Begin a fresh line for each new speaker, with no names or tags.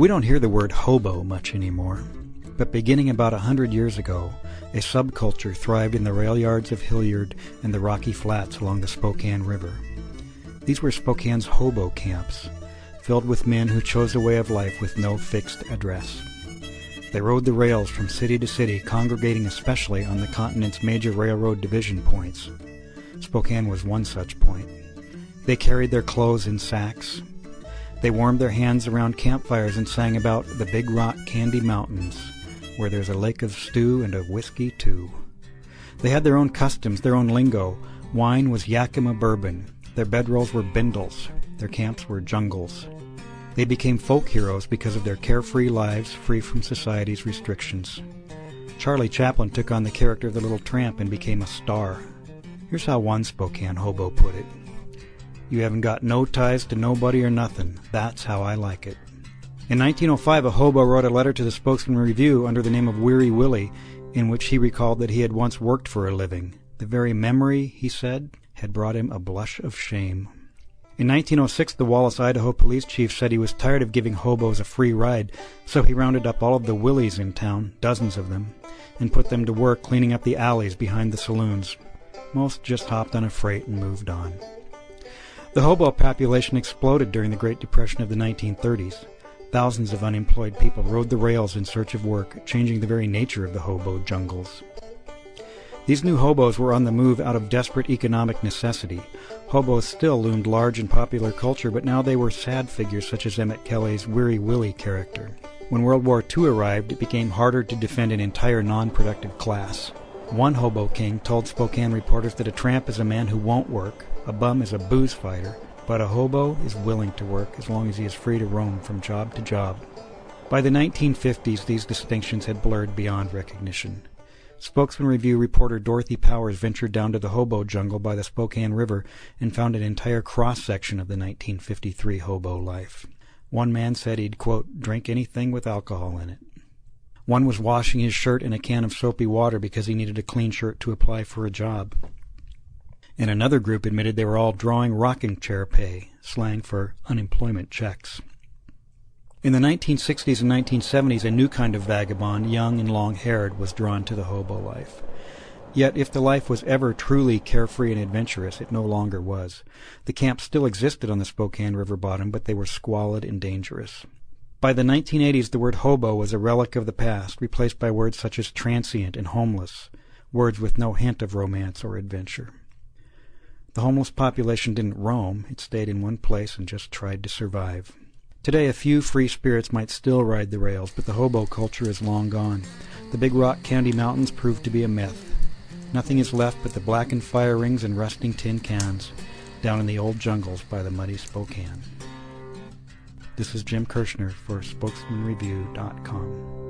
We don't hear the word hobo much anymore, but beginning about 100 years ago, a subculture thrived in the rail yards of Hilliard and the Rocky Flats along the Spokane River. These were Spokane's hobo camps, filled with men who chose a way of life with no fixed address. They rode the rails from city to city, congregating especially on the continent's major railroad division points. Spokane was one such point. They carried their clothes in sacks. They warmed their hands around campfires and sang about the Big Rock Candy Mountains, where there's a lake of stew and of whiskey too. They had their own customs, their own lingo. Wine was Yakima bourbon. Their bedrolls were bindles. Their camps were jungles. They became folk heroes because of their carefree lives, free from society's restrictions. Charlie Chaplin took on the character of the little tramp and became a star. Here's how one Spokane hobo put it: "You haven't got no ties to nobody or nothing. That's how I like it." In 1905, a hobo wrote a letter to the Spokesman Review under the name of Weary Willie, in which he recalled that he had once worked for a living. The very memory, he said, had brought him a blush of shame. In 1906, the Wallace, Idaho police chief said he was tired of giving hobos a free ride, so he rounded up all of the Willies in town, dozens of them, and put them to work cleaning up the alleys behind the saloons. Most just hopped on a freight and moved on. The hobo population exploded during the Great Depression of the 1930s. Thousands of unemployed people rode the rails in search of work, changing the very nature of the hobo jungles. These new hobos were on the move out of desperate economic necessity. Hobos still loomed large in popular culture, but now they were sad figures such as Emmett Kelly's Weary Willie character. When World War II arrived, it became harder to defend an entire non-productive class. One hobo king told Spokane reporters that a tramp is a man who won't work, a bum is a booze fighter, but a hobo is willing to work as long as he is free to roam from job to job. By the 1950s, these distinctions had blurred beyond recognition. Spokesman Review reporter Dorothy Powers ventured down to the hobo jungle by the Spokane River and found an entire cross-section of the 1953 hobo life. One man said he'd, quote, drink anything with alcohol in it. One was washing his shirt in a can of soapy water because he needed a clean shirt to apply for a job. And another group admitted they were all drawing rocking chair pay, slang for unemployment checks. In the 1960s and 1970s, a new kind of vagabond, young and long-haired, was drawn to the hobo life. Yet, if the life was ever truly carefree and adventurous, it no longer was. The camps still existed on the Spokane River bottom, but they were squalid and dangerous. By the 1980s, the word hobo was a relic of the past, replaced by words such as transient and homeless, words with no hint of romance or adventure. The homeless population didn't roam, it stayed in one place and just tried to survive. Today, a few free spirits might still ride the rails, but the hobo culture is long gone. The Big Rock Candy Mountains proved to be a myth. Nothing is left but the blackened fire rings and rusting tin cans down in the old jungles by the muddy Spokane. This is Jim Kirshner for SpokesmanReview.com.